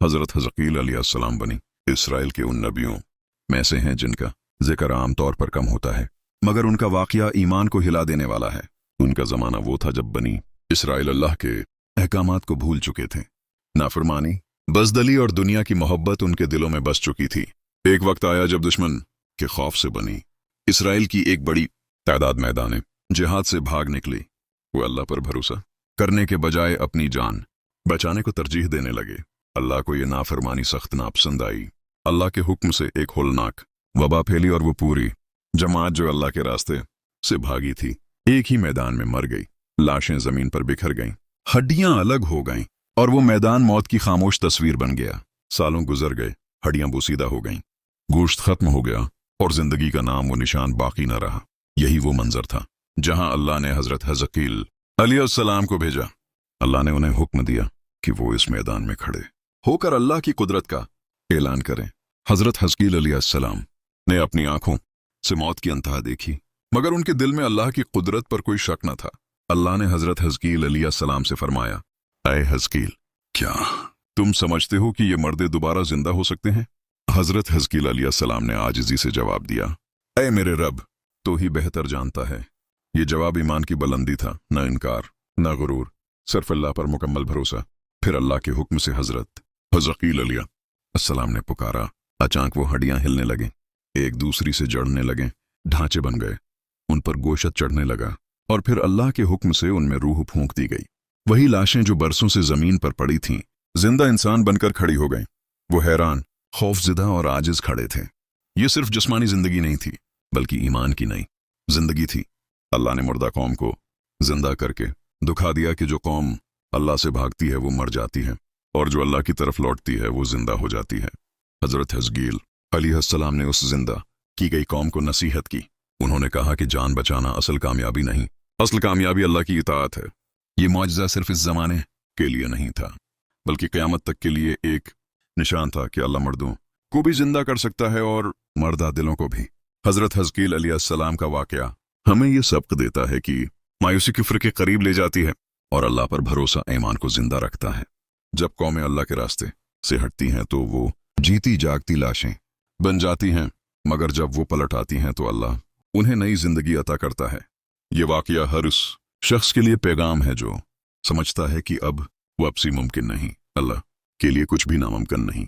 हजरत हज़कील अलैहिस्सलाम बनी इसराइल के उन नबियों में से हैं जिनका जिक्र आम तौर पर कम होता है, मगर उनका वाक़या ईमान को हिला देने वाला है। उनका ज़माना वो था जब बनी इसराइल अल्लाह के अहकामात को भूल चुके थे। नाफरमानी, बज़दली और दुनिया की मोहब्बत उनके दिलों में बस चुकी थी। एक वक्त आया जब दुश्मन के खौफ से बनी इसराइल की एक बड़ी तादाद मैदान जिहाद से भाग निकली। वो अल्लाह पर भरोसा करने के बजाय अपनी जान बचाने को तरजीह देने लगे। अल्लाह को ये नाफरमानी सख्त नापसंद आई। अल्लाह के हुक्म से एक होलनाक वबा फैली और वो पूरी जमात जो अल्लाह के रास्ते से भागी थी एक ही मैदान में मर गई। लाशें जमीन पर बिखर गईं, हड्डियां अलग हो गईं और वो मैदान मौत की खामोश तस्वीर बन गया। सालों गुजर गए, हड्डियां बोसीदा हो गईं, गोश्त खत्म हो गया और जिंदगी का नाम वो निशान बाकी न रहा। यही वो मंजर था जहां अल्लाह ने हजरत हज़कील अलैहिस्सलाम को भेजा। अल्लाह ने उन्हें हुक्म दिया कि वो इस मैदान में खड़े होकर अल्लाह की कुदरत का ऐलान करें। हजरत हज़कील अलैहिस्सलाम ने अपनी आंखों से मौत की अंतहा देखी, मगर उनके दिल में अल्लाह की कुदरत पर कोई शक न था। अल्लाह ने हजरत हज़कील अलैहिस्सलाम से फरमाया, ऐ हज़कील, क्या तुम समझते हो कि ये मर्दे दोबारा जिंदा हो सकते हैं? हजरत हज़कील अलैहिस्सलाम ने आजिज़ी से जवाब दिया, ऐ मेरे रब, तो ही बेहतर जानता है। ये जवाब ईमान की बुलंदी था, न इनकार न गुरूर, सिर्फ अल्लाह पर मुकम्मल भरोसा। फिर अल्लाह के हुक्म से हजरत हज़कील अलैहिस्सलाम ने पुकारा। अचानक वो हड्डियां हिलने लगें, एक दूसरी से जड़ने लगें, ढांचे बन गए, उन पर गोशत चढ़ने लगा और फिर अल्लाह के हुक्म से उनमें रूह फूंक दी गई। वही लाशें जो बरसों से जमीन पर पड़ी थीं जिंदा इंसान बनकर खड़ी हो गईं। वो हैरान, खौफज़दा और आजिज खड़े थे। ये सिर्फ जिस्मानी जिंदगी नहीं थी बल्कि ईमान की नई जिंदगी थी। अल्लाह ने मुर्दा कौम को जिंदा करके दिखा दिया कि जो कौम अल्लाह से भागती है वो मर जाती है और जो अल्लाह की तरफ लौटती है वो जिंदा हो जाती है। हजरत हज़कील अलैहिस्सलाम ने उस जिंदा की गई कौम को नसीहत की। उन्होंने कहा कि जान बचाना असल कामयाबी नहीं, असल कामयाबी अल्लाह की इताअत है। ये मौजज़ा सिर्फ इस जमाने के लिए नहीं था बल्कि क़यामत तक के लिए एक निशान था कि अल्लाह मर्दों को भी जिंदा कर सकता है और मर्दा दिलों को भी। हजरत हज़कील अलैहिस्सलाम का वाक़या हमें ये सबक देता है कि मायूसी कुफ्र के करीब ले जाती है और अल्लाह पर भरोसा ईमान को जिंदा रखता है। जब कौमें अल्लाह के रास्ते से हटती हैं तो वो जीती जागती लाशें बन जाती हैं, मगर जब वो पलट आती हैं तो अल्लाह उन्हें नई जिंदगी अता करता है। ये वाक़या हर उस शख्स के लिए पैगाम है जो समझता है कि अब वापसी मुमकिन नहीं, अल्लाह के लिए कुछ भी नामुमकिन नहीं।